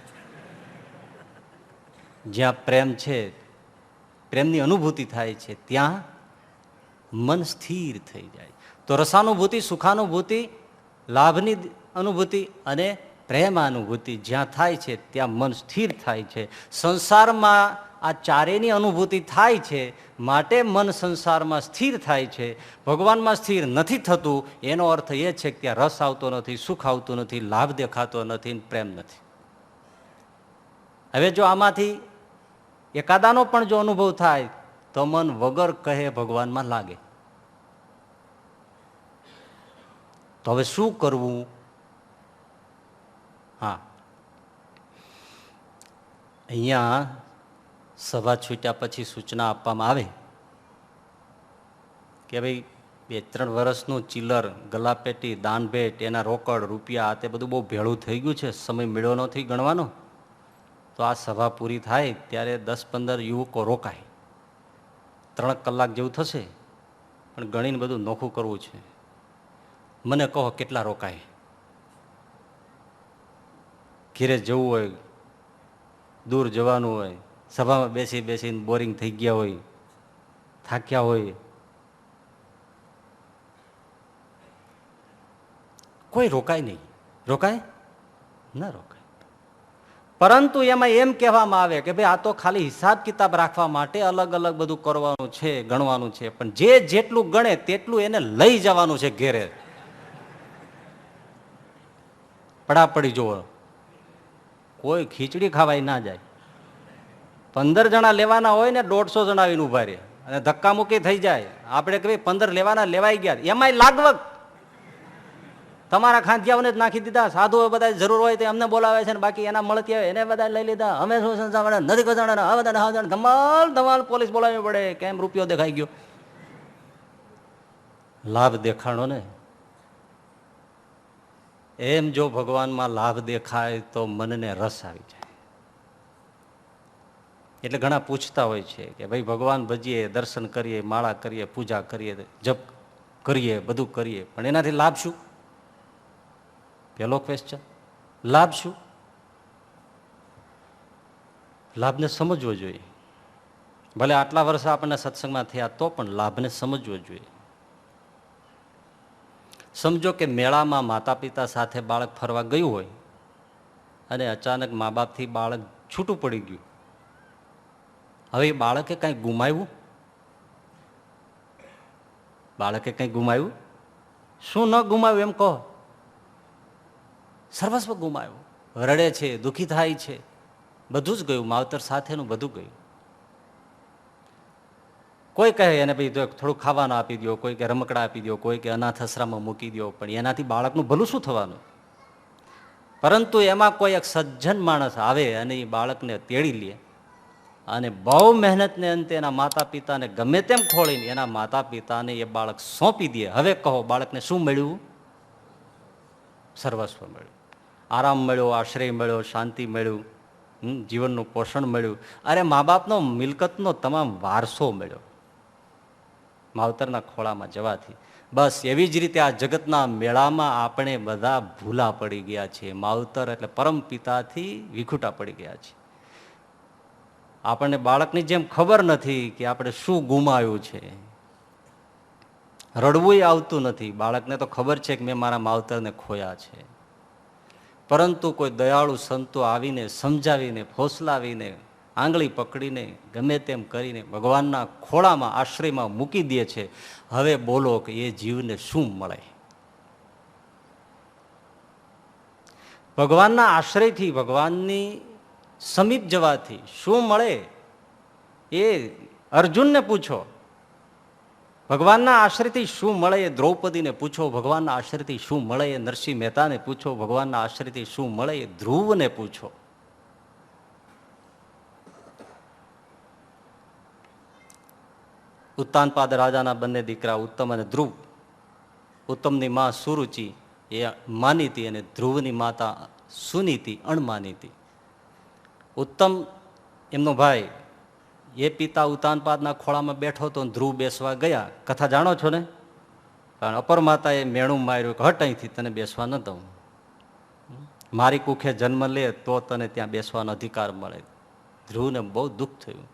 જ્યાં પ્રેમ છે, પ્રેમની અનુભૂતિ થાય છે ત્યાં મન સ્થિર થઈ જાય. તો રસાનુભૂતિ, સુખાનુભૂતિ, લાભની અનુભૂતિ અને પ્રેમાનુભૂતિ જ્યાં થાય છે ત્યાં મન સ્થિર થાય છે. સંસારમાં આ ચારેયની અનુભૂતિ થાય છે માટે મન સંસારમાં સ્થિર થાય છે. ભગવાનમાં સ્થિર નથી થતું એનો અર્થ એ છે કે ત્યાં રસ આવતો નથી, સુખ આવતું નથી, લાભ દેખાતો નથી, પ્રેમ નથી. હવે જો આમાંથી એકાદાનો પણ જો અનુભવ થાય તો મન વગર કહે ભગવાનમાં લાગે. તો હવે શું કરવું? હા, અહીંયા સભા છૂટ્યા પછી સૂચના આપવામાં આવે કે ભાઈ 2-3 વર્ષનું ચિલ્લર, ગલાપેટી, દાનભેટ, એના રોકડ, રૂપિયા, તે બધું બહુ ભેળું થઈ ગયું છે, સમય મળ્યો નથી ગણવાનો. તો આ સભા પૂરી થાય ત્યારે 10-15 યુવકો રોકાય. 3 કલાક જેવું થશે, પણ ગણીને બધું નોખું કરવું છે. મને કહો કેટલા રોકાય? ઘેરે જવું હોય, દૂર જવાનું હોય, સભામાં બેસી બેસીને બોરિંગ થઈ ગયા હોય, થાક્યા હોય, કોઈ રોકાય નહીં. રોકાય? ના રોકાય. પરંતુ એમાં એમ કહેવામાં આવે કે ભાઈ આ તો ખાલી હિસાબ કિતાબ રાખવા માટે અલગ અલગ બધું કરવાનું છે, ગણવાનું છે, પણ જે જેટલું ગણે તેટલું એને લઈ જવાનું છે ઘેરે. પડાપડી જોવો, કોઈ ખીચડી ખાવાય ના જાય. 15 જણા લેવાના હોય ને 150 જણા આવીને ઉભા રહે અને ધક્કા મૂકી થઈ જાય. આપણે કહીએ 15 લેવાના લેવાઈ ગયા, એમાંય લાગવગ તમારા ખાંધિયાઓને જ નાખી દીધા. સાધુઓ બધા જરૂર હોય તો અમને બોલાવે છે ને બાકી એના મળતી આવે એને બધા લઈ લીધા. અમે શું સંસ્થા નથી કજાણા, આ બધા ધમાલ ધમાલ પોલીસ બોલાવવી પડે. કેમ? રૂપિયો દેખાઈ ગયો, લાભ દેખાણો ને. એમ જો ભગવાનમાં લાભ દેખાય તો મનને રસ આવી જાય. એટલે ઘણા પૂછતા હોય છે કે ભાઈ ભગવાન ભજીએ, દર્શન કરીએ, માળા કરીએ, પૂજા કરીએ, જપ કરીએ, બધું કરીએ, પણ એનાથી લાભ શું? પહેલો ક્વેશ્ચન, લાભ શું? લાભને સમજવો જોઈએ. ભલે આટલા વર્ષ આપણને સત્સંગમાં થયા તો પણ લાભને સમજવો જોઈએ. સમજો કે મેળામાં માતા પિતા સાથે બાળક ફરવા ગયું હોય અને અચાનક મા બાપથી બાળક છૂટું પડી ગયું. હવે એ બાળકે કંઈ ગુમાવ્યું? બાળકે કંઈ ગુમાવ્યું? શું ન ગુમાવ્યું એમ કહો? સર્વસ્વ ગુમાવ્યું. રડે છે, દુઃખી થાય છે, બધું જ ગયું, માવતર સાથેનું બધું ગયું. કોઈ કહે એને ભાઈ થોડું ખાવાનું આપી દો, કોઈ કે રમકડા આપી દો, કોઈ કે અનાથ આશ્રમમાં મૂકી દો, પણ એનાથી બાળકનું ભલું શું થવાનું? પરંતુ એમાં કોઈ એક સજ્જન માણસ આવે અને એ બાળકને તેડી લે અને બહુ મહેનતને અંતે એના માતા પિતાને ગમે તેમ ખોળીને એના માતા પિતાને એ બાળક સોંપી દે. હવે કહો બાળકને શું મળ્યું? સર્વસ્વ મળ્યું, આરામ મળ્યો, આશ્રય મળ્યો, શાંતિ મળ્યું, જીવનનું પોષણ મળ્યું. અરે મા બાપનો મિલકતનો તમામ વારસો મળ્યો માવતરના ખોળામાં જવાથી. બસ એવી જ રીતે આ જગતના મેળામાં આપણે બધા ભૂલા પડી ગયા છીએ. માવતર એટલે પરમ પિતાથી વિખૂટા પડી ગયા છે. આપણને બાળકની જેમ ખબર નથી કે આપણે શું ગુમાવ્યું છે. રડવું આવતું નથી. બાળકને તો ખબર છે કે મેં મારા માવતરને ખોયા છે, પરંતુ કોઈ દયાળુ સંતો આવીને સમજાવીને ફોસલાવીને આંગળી પકડીને ગમે તેમ કરીને ભગવાનના ખોળામાં આશ્રયમાં મૂકી દે છે. હવે બોલો કે એ જીવને શું મળે? ભગવાનના આશ્રયથી, ભગવાનની સમીપ જવાથી શું મળે એ અર્જુનને પૂછો. ભગવાનના આશ્રયથી શું મળે એ દ્રૌપદીને પૂછો. ભગવાનના આશ્રયથી શું મળે એ નરસિંહ મહેતાને પૂછો. ભગવાનના આશ્રયથી શું મળે એ ધ્રુવને પૂછો. ઉત્તાનપાદ રાજાના બંને દીકરા ઉત્તમ અને ધ્રુવ. ઉત્તમની માં સુરુચિ એ માનીતી અને ધ્રુવની માતા સુનીતિ અણમાનીતી. ઉત્તમ એમનો ભાઈ એ પિતા ઉત્તાનપાદના ખોળામાં બેઠો હતો, ધ્રુવ બેસવા ગયા. કથા જાણો છો ને? કારણ અપર માતાએ મેણું માર્યું કે હટ અહીંથી, તને બેસવા ન દઉં. મારી કુખે જન્મ લે તો તને ત્યાં બેસવાનો અધિકાર મળે. ધ્રુવને બહુ દુઃખ થયું.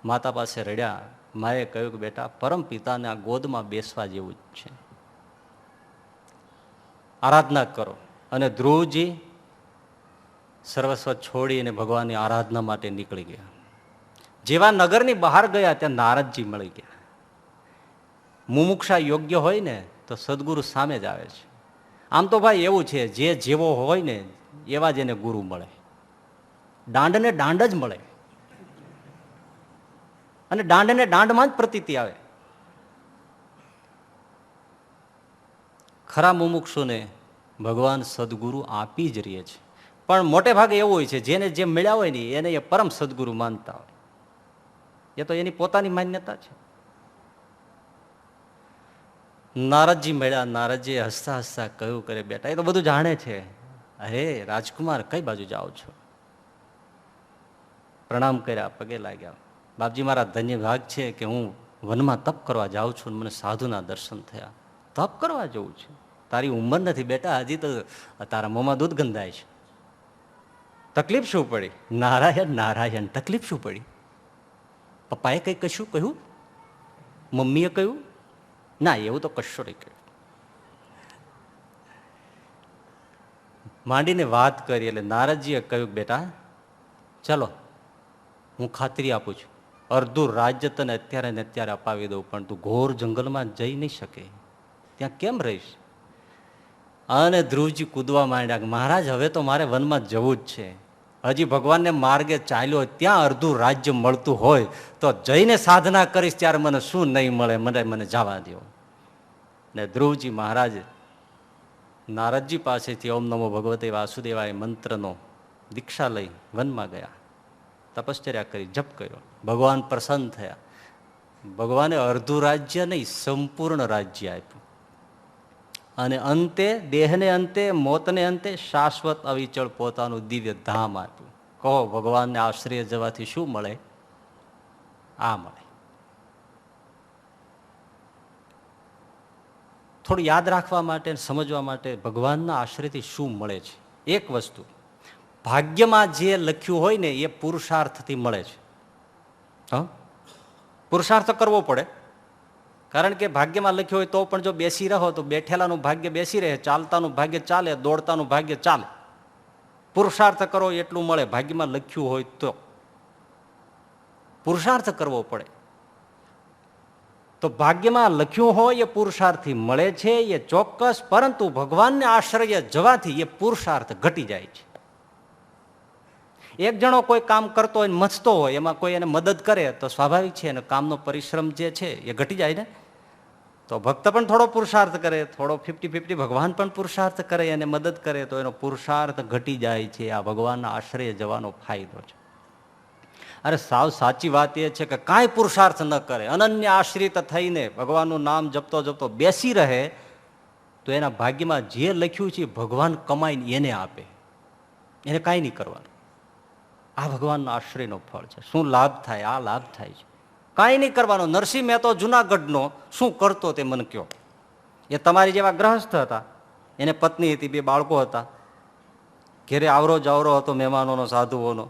માતા પાસે રડ્યા. માએ કહ્યું કે બેટા, પરમ પિતાને આ ગોદમાં બેસવા જેવું જ છે, આરાધના કરો. અને ધ્રુવજી સર્વસ્વ છોડીને ભગવાનની આરાધના માટે નીકળી ગયા. જેવા નગરની બહાર ગયા ત્યાં નારદજી મળી ગયા. મુમુક્ષા યોગ્ય હોય ને તો સદગુરુ સામે જ આવે છે. આમ તો ભાઈ એવું છે, જે જેવો હોય ને એવા જ એને ગુરુ મળે. દાંડને દાંડ જ મળે અને દાંડને દાંડમાં જ પ્રતીતિ આવે. ખરા મુમુક્ષુને ભગવાન સદગુરુ આપી જ રહે છે. પણ મોટે ભાગે એવું હોય છે, જેને જે મળ્યા હોય ને એને એ પરમ સદગુરુ માનતા હોય. એ તો એની પોતાની માન્યતા છે. નારદજી મળ્યા. નારદજીએ હસતા હસતા કહ્યું કરે બેટા, એ તો બધું જાણે છે. અરે રાજકુમાર, કઈ બાજુ જાઓ છો? પ્રણામ કર્યા, પગે લાગ્યા. બાપજી, મારા ધન્ય ભાગ છે કે હું વનમાં તપ કરવા જાઉં છું, મને સાધુના દર્શન થયા. તપ કરવા જવું છે? તારી ઉંમર નથી બેટા, હજી તો તારા મોંમાં દૂધ ગંધાય છે. તકલીફ શું પડી? નારાયણ નારાયણ, તકલીફ શું પડી? પપ્પાએ કઈ કશું કહ્યું? મમ્મીએ કહ્યું? ના, એવું તો કશું નહીં કહ્યું. માંડીને વાત કરી એટલે નારદજીએ કહ્યું બેટા ચલો, હું ખાતરી આપું છું, અડધું રાજ્ય તને અત્યારે ને અત્યારે અપાવી દઉં, પણ તું ઘોર જંગલમાં જઈ નહીં શકે, ત્યાં કેમ રહીશ? અને ધ્રુવજી કૂદવા માંડ્યા કે મહારાજ, હવે તો મારે વનમાં જવું જ છે. હજી ભગવાનને માર્ગે ચાલ્યો, ત્યાં અડધું રાજ્ય મળતું હોય તો જઈને સાધના કરીશ, ત્યારે મને શું નહીં મળે, મને જવા દો. ને ધ્રુવજી મહારાજ નારદજી પાસેથી ઓમ નમો ભગવતે વાસુદેવાય મંત્રનો દીક્ષા લઈ વનમાં ગયા, તપશ્ચર્યા કરી, જપ કર્યો. ભગવાન પ્રસન્ન થયા. ભગવાને અડધું રાજ્ય નહીં, સંપૂર્ણ રાજ્ય આપ્યું. અને અંતે, દેહને અંતે, મોતને અંતે શાશ્વત અવિચળ પોતાનું દિવ્ય ધામ આપ્યું. કહો ભગવાનને આશ્રય જવાથી શું મળે? આ મળે. થોડું યાદ રાખવા માટે, સમજવા માટે ભગવાનના આશ્રયથી શું મળે છે. એક વસ્તુ, ભાગ્યમાં જે લખ્યું હોય ને એ પુરુષાર્થથી મળે છે. હા, પુરુષાર્થ કરવો પડે, કારણ કે ભાગ્યમાં લખ્યું હોય તો પણ જો બેસી રહો તો બેઠેલાનું ભાગ્ય બેસી રહે, ચાલતાનું ભાગ્ય ચાલે, દોડતાનું ભાગ્ય ચાલે. પુરુષાર્થ કરો એટલું મળે. ભાગ્યમાં લખ્યું હોય તો પુરુષાર્થ કરવો પડે. તો ભાગ્યમાં લખ્યું હોય એ પુરુષાર્થથી મળે છે, એ ચોક્કસ. પરંતુ ભગવાનને આશ્રય જવાથી એ પુરુષાર્થ ઘટી જાય છે. એક જણો કોઈ કામ કરતો હોય, મથતો હોય, એમાં કોઈ એને મદદ કરે તો સ્વાભાવિક છે અને કામનો પરિશ્રમ જે છે એ ઘટી જાય ને. તો ભક્ત પણ થોડો પુરુષાર્થ કરે, થોડો 50-50, ભગવાન પણ પુરુષાર્થ કરે અને મદદ કરે તો એનો પુરુષાર્થ ઘટી જાય છે. આ ભગવાનના આશ્રય જવાનો ફાયદો છે. અરે સાવ સાચી વાત એ છે કે કાંઈ પુરુષાર્થ ન કરે, અનન્ય આશ્રિત થઈને ભગવાનનું નામ જપતો જપતો બેસી રહે તો એના ભાગ્યમાં જે લખ્યું છે ભગવાન કમાઈને એને આપે, એને કાંઈ નહીં કરવાનું. આ ભગવાનનો આશ્રયનો ફળ છે. શું લાભ થાય? આ લાભ થાય છે. કાંઈ નહીં કરવાનું. નરસિંહ મહેતો જુનાગઢનો શું કરતો તે મને કહો. એ તમારી જેવા ગ્રહસ્થ હતા, એને પત્ની હતી, 2 બાળકો હતા, ઘેરે આવરો જાવરો હતો મહેમાનોનો, સાધુઓનો,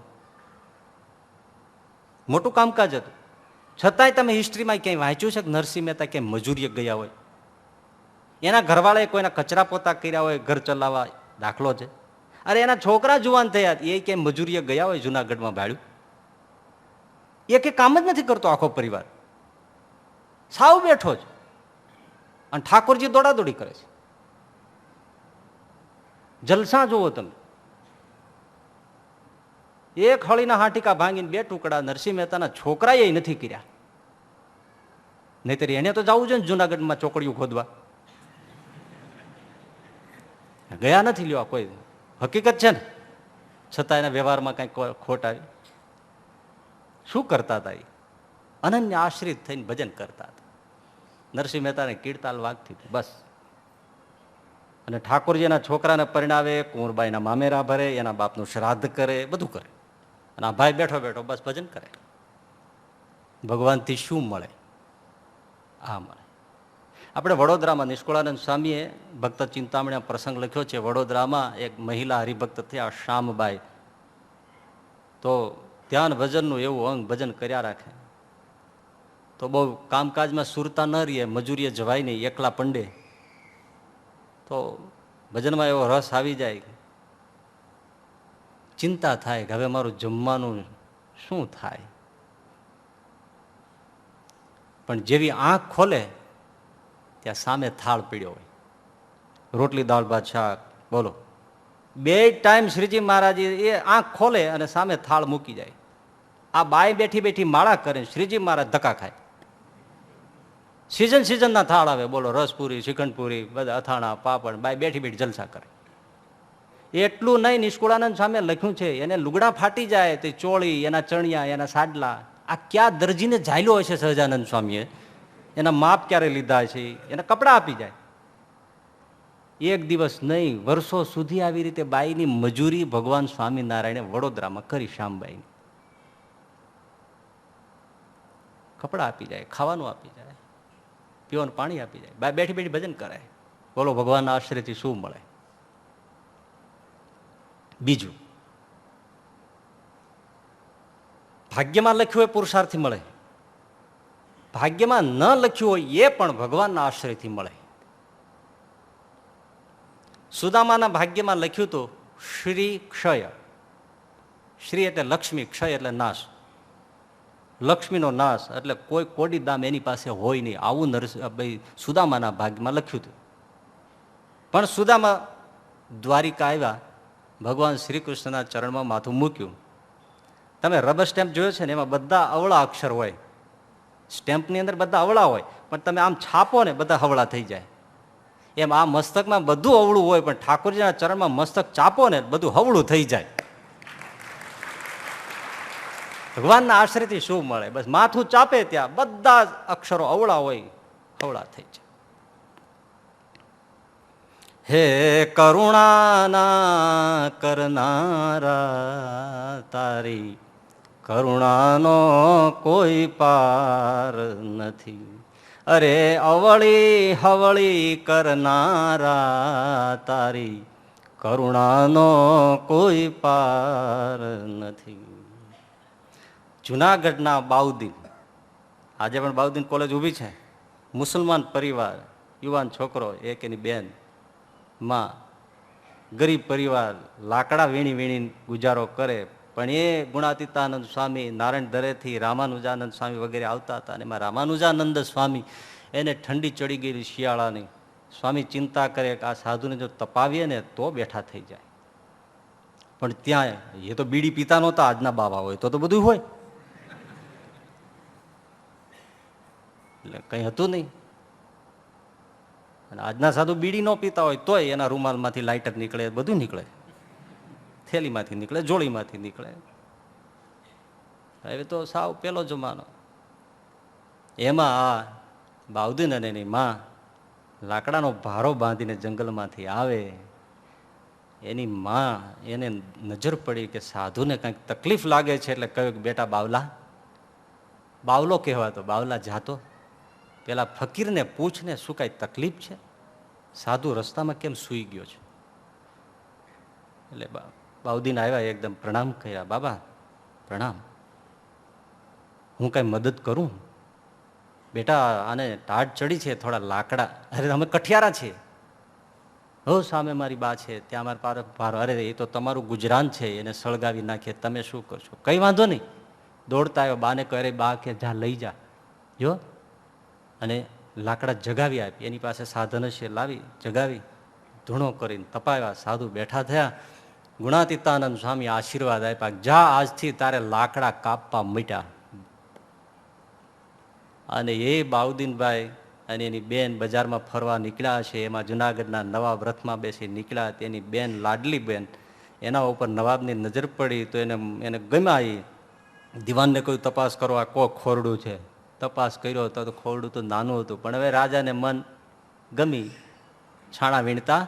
મોટું કામકાજ હતું. છતાંય તમે હિસ્ટ્રીમાં ક્યાંય વાંચ્યું છે કે નરસિંહ મહેતા ક્યાંય મજૂરીએ ગયા હોય? એના ઘરવાળાએ કોઈના કચરા પોતા કર્યા હોય ઘર ચલાવવા? દાખલો છે. અરે એના છોકરા જુવાન થયા, એ ક્યાંય મજૂરીએ ગયા હોય જુનાગઢમાં ભાડ્યું? એ કે કામ જ નથી કરતો આખો પરિવાર, સાવ બેઠો જ. અને ઠાકોરજી દોડાદોડી કરે છે. જલસા જુઓ તમે. એક હળીના હાટીકા ભાંગીને 2 ટુકડા નરસિંહ મહેતાના છોકરાએ નથી કર્યા. નહીતર એને તો જવું જોઈએ ને જુનાગઢમાં ચોકડીઓ ખોદવા. ગયા નથી લ્યો, કોઈ હકીકત છે ને. છતાં એના વ્યવહારમાં કઈ ખોટ આવી. શું કરતા હતા? એ અનન્ય આશ્રિત થઈને ભજન કરતા હતા. નરસિંહ મહેતાને કીર્તાલ વાગતી હતી બસ. અને ઠાકોરજીના છોકરાને પરિણાવે, કુંવરબાઈના મામેરા ભરે, એના બાપનું શ્રાદ્ધ કરે, બધું કરે. અને આ ભાઈ બેઠો બેઠો બસ ભજન કરે. ભગવાનથી શું મળે? આ મળે. આપણે વડોદરામાં નિષ્કુળાનંદ સ્વામીએ ભક્ત ચિંતામણી પ્રસંગ લખ્યો છે. વડોદરામાં એક મહિલા હરિભક્ત થયા, શ્યામબાઈ. તો ધ્યાન ભજનનું એવું અંગ ભજન કર્યા રાખે. તો બહુ કામકાજમાં સુરતા ન રહીએ, મજૂરીએ જવાય નહીં, એકલા પંડે. તો ભજનમાં એવો રસ આવી જાય, ચિંતા થાય કે હવે મારું જમવાનું શું થાય. પણ જેવી આંખ ખોલે ત્યાં સામે થાળ પીડ્યો હોય, રોટલી દાળ ભાત શાક, બોલો 2 ટાઈમ શ્રીજી મહારાજ એ આંખ ખોલે અને સામે થાળ મૂકી જાય. આ બાઈ બેઠી બેઠી માળા કરે, શ્રીજી મહારાજ ધક્કા ખાય. સિઝનના થાળ આવે, બોલો રસપુરી, શ્રીખંડપુરી, બધા અથાણા, પાપડ, બાઈ બેઠી બેઠી જલસા કરે. એટલું નહીં, નિષ્કુળાનંદ સામે લખ્યું છે, એને લુગડા ફાટી જાય તે ચોળી, એના ચણિયા, એના સાડલા, આ ક્યાં દરજીને ઝાયલો હશે સહજાનંદ સ્વામીએ? એના માપ ક્યારે લીધા છે, એને કપડાં આપી જાય. એક દિવસ નહીં, વર્ષો સુધી આવી રીતે બાઈની મજૂરી ભગવાન સ્વામિનારાયણે વડોદરામાં કરી. શ્યામબાઈની કપડાં આપી જાય, ખાવાનું આપી જાય, પીવાનું પાણી આપી જાય. બાઈ બેઠી બેઠી ભજન કરે. બોલો ભગવાનના આશ્રયથી શું મળે? બીજું, ભાગ્યમાં લખ્યું હોય પુરુષાર્થથી મળે, ભાગ્યમાં ન લખ્યું હોય એ પણ ભગવાનના આશ્રયથી મળે. સુદામાના ભાગ્યમાં લખ્યું હતું શ્રી ક્ષય. શ્રી એટલે લક્ષ્મી, ક્ષય એટલે નાશ. લક્ષ્મીનો નાશ એટલે કોઈ કોડી દામ એની પાસે હોય નહીં, આવું સુદામાના ભાગ્યમાં લખ્યું હતું. પણ સુદામા દ્વારિકા આવ્યા, ભગવાન શ્રી કૃષ્ણના ચરણમાં માથું મૂક્યું. તમે રબર સ્ટેમ્પ જોયો છે ને, એમાં બધા અવળા અક્ષર હોય. સ્ટેમ્પની અંદર બધા અવળા હોય, પણ તમે આમ છાપો ને બધા હવળા થઈ જાય. એમ આ મસ્તકમાં બધું અવળું હોય, પણ ઠાકોરજીના ચરણમાં મસ્તક ચાપો ને બધું હવળું થઈ જાય. ભગવાનના આશ્રયથી શું મળે? બસ માથું ચાપે ત્યાં બધા અક્ષરો અવળા હોય, હવળા થઈ જાય. હે કરુણાના કરનારા, તારી કરુણાનો કોઈ પાર નથી. અરે અવળી હવળી કરનારા, તારી કરુણાનો કોઈ પાર નથી. જુનાગઢના બાઉદીન, આજે પણ બાઉદીન કોલેજ ઊભી છે, મુસલમાન પરિવાર, યુવાન છોકરો, એક એની બેન, માં, ગરીબ પરિવાર, લાકડા વીણી વીણી ગુજારો કરે. પણ એ ગુણાતીતાનંદ સ્વામી, નારાયણ દરેથી રામાનુજાનંદ સ્વામી વગેરે આવતા હતા. અને એમાં રામાનુજાનંદ સ્વામી, એને ઠંડી ચડી ગયેલી શિયાળાની, સ્વામી ચિંતા કરે કે આ સાધુને જો તપાવીએ ને તો બેઠા થઈ જાય. પણ ત્યાં એ તો બીડી પીતા નહોતા, આજના બાવા હોય તો બધું હોય, એટલે કંઈ હતું નહીં. અને આજના સાધુ બીડી ન પીતા હોય તોય એના રૂમાલમાંથી લાઇટર નીકળે, બધું નીકળે, થેલીમાંથી નીકળે, જોડીમાંથી નીકળે. હવે તો સાવ પેલો જમાનો. એમાં આ બાઉદીન અને એની માં લાકડાનો ભારો બાંધીને જંગલમાંથી આવે. એની માં એને નજર પડી કે સાધુને કંઈક તકલીફ લાગે છે, એટલે કહ્યું કે બેટા બાવલા, બાવલો કહેવાતો, બાવલા જાતો પેલા ફકીરને પૂછને શું કાંઈ તકલીફ છે, સાધુ રસ્તામાં કેમ સૂઈ ગયો છે. એટલે બાઉદીન આવ્યા, એકદમ પ્રણામ કર્યા. બાબા પ્રણામ, હું કાંઈ મદદ કરું? બેટા આને ટાઢ ચડી છે, થોડા લાકડા. અરે અમે કઠિયારા છીએ, હો સામે મારી બા છે, ત્યાં મારા પાર. અરે એ તો તમારું ગુજરાન છે, એને સળગાવી નાખીએ, તમે શું કરશો? કંઈ વાંધો નહીં. દોડતા આવ્યો, બાને કહે બા કે જા લઈ જા જો, અને લાકડા જગાવી આપી. એની પાસે સાધન છે, લાવી જગાવી ધૂણો કરીને તપાવ્યા. સાધુ બેઠા થયા. ગુણાતીતાનંદ સ્વામી આશીર્વાદ આપ્યા, જા આજથી તારે લાકડા કાપવા મીટ્યા. અને એ બાઉદીનભાઈ અને એની બેન બજારમાં ફરવા નીકળ્યા છે. એમાં જુનાગઢના નવાબ રથમાં બેસી નીકળ્યા. તેની બેન લાડલી બેન, એના ઉપર નવાબની નજર પડી તો એને ગમ્યા. એ દિવાનને કોઈ તપાસ કરવા, કોક ખોરડું છે, તપાસ કર્યો તો ખોરડું તો નાનું હતું, પણ હવે રાજાને મન ગમી, છાણા વીણતા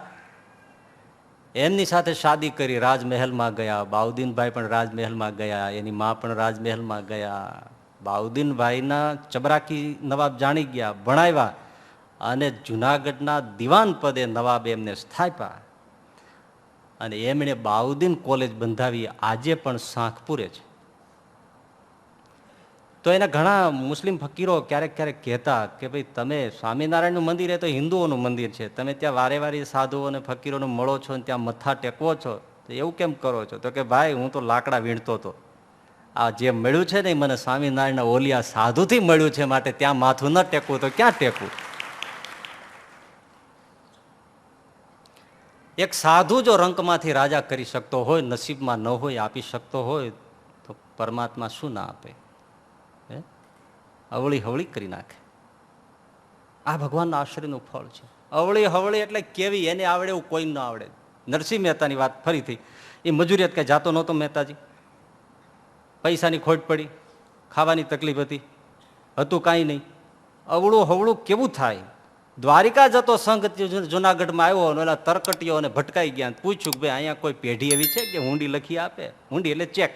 એમની સાથે શાદી કરી, રાજમહેલમાં ગયા. બાઉદીનભાઈ પણ રાજમહેલમાં ગયા, એની મા પણ રાજમહેલમાં ગયા. બાઉદીનભાઈના ચબરાકી નવાબ જાણી ગયા, ભણાવ્યા, અને જુનાગઢના દિવાન પદે નવાબે એમને સ્થાપ્યા. અને એમણે બાઉદીન કોલેજ બંધાવી, આજે પણ સાંખપુરે છે. તો એના ઘણા મુસ્લિમ ફકીરો ક્યારેક ક્યારેક કહેતા કે ભાઈ તમે સ્વામિનારાયણનું મંદિર, એ તો હિન્દુઓનું મંદિર છે, તમે ત્યાં વારે વારે સાધુઓ અને ફકીરોને મળો છો ને ત્યાં મથા ટેકવો છો, તો એવું કેમ કરો છો? તો કે ભાઈ હું તો લાકડા વીણતો હતો, આ જે મળ્યું છે ને મને સ્વામિનારાયણના ઓલિયા સાધુથી મળ્યું છે, માટે ત્યાં માથું ન ટેકવું તો ક્યાં ટેકવું? એક સાધુ જો રંકમાંથી રાજા કરી શકતો હોય, નસીબમાં ન હોય આપી શકતો હોય, તો પરમાત્મા શું ના આપે? અવળી હવળી કરી નાખે. આ ભગવાનના આશ્રયનું ફળ છે. અવળી હવળી એટલે કેવી, એને આવડે એવું કોઈ ન આવડે. નરસિંહ મહેતાની વાત ફરીથી, એ મજૂરિયાત કઈ જાતો નહોતો મહેતાજી, પૈસાની ખોટ પડી, ખાવાની તકલીફ હતી, હતું કાંઈ નહીં. અવળું હવળું કેવું થાય? દ્વારિકા જતો સંઘ જુનાગઢમાં આવ્યો, અને ઓલા તરકટીઓ અને ભટકાઈ ગયા. પૂછ્યું કે ભાઈ અહીંયા કોઈ પેઢી એવી છે કે હુંડી લખી આપે? હુંડી એટલે ચેક,